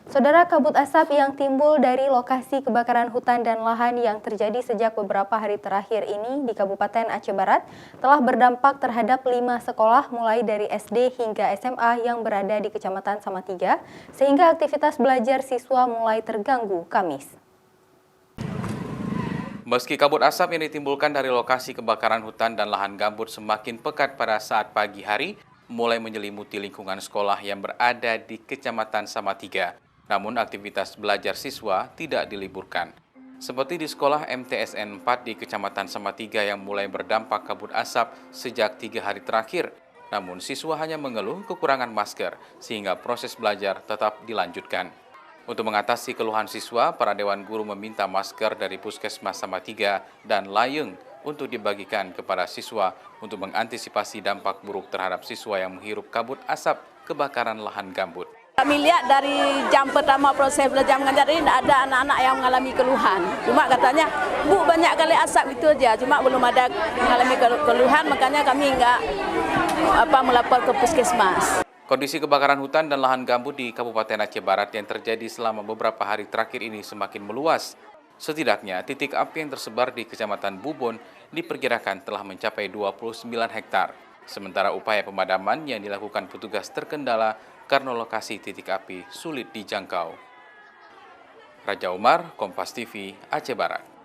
Saudara, kabut asap yang timbul dari lokasi kebakaran hutan dan lahan yang terjadi sejak beberapa hari terakhir ini di Kabupaten Aceh Barat telah berdampak terhadap 5 sekolah mulai dari SD hingga SMA yang berada di Kecamatan Samatiga, sehingga aktivitas belajar siswa mulai terganggu Kamis. Meski kabut asap yang ditimbulkan dari lokasi kebakaran hutan dan lahan gambut semakin pekat pada saat pagi hari, mulai menyelimuti lingkungan sekolah yang berada di Kecamatan Samatiga. Namun aktivitas belajar siswa tidak diliburkan. Seperti di sekolah MTSN 4 di Kecamatan Samatiga yang mulai berdampak kabut asap sejak 3 hari terakhir. Namun siswa hanya mengeluh kekurangan masker sehingga proses belajar tetap dilanjutkan. Untuk mengatasi keluhan siswa, para dewan guru meminta masker dari Puskesmas Samatiga dan Layeng untuk dibagikan kepada siswa untuk mengantisipasi dampak buruk terhadap siswa yang menghirup kabut asap kebakaran lahan gambut. Kami lihat dari jam pertama proses belajar mengajar ini ada anak-anak yang mengalami keluhan. Cuma katanya, Bu, banyak kali asap itu aja. Cuma belum ada mengalami keluhan, makanya kami nggak melapor ke Puskesmas. Kondisi kebakaran hutan dan lahan gambut di Kabupaten Aceh Barat yang terjadi selama beberapa hari terakhir ini semakin meluas. Setidaknya titik api yang tersebar di Kecamatan Bubon diperkirakan telah mencapai 29 hektar. Sementara upaya pemadaman yang dilakukan petugas terkendala karena lokasi titik api sulit dijangkau. Raja Umar, Kompas TV, Aceh Barat.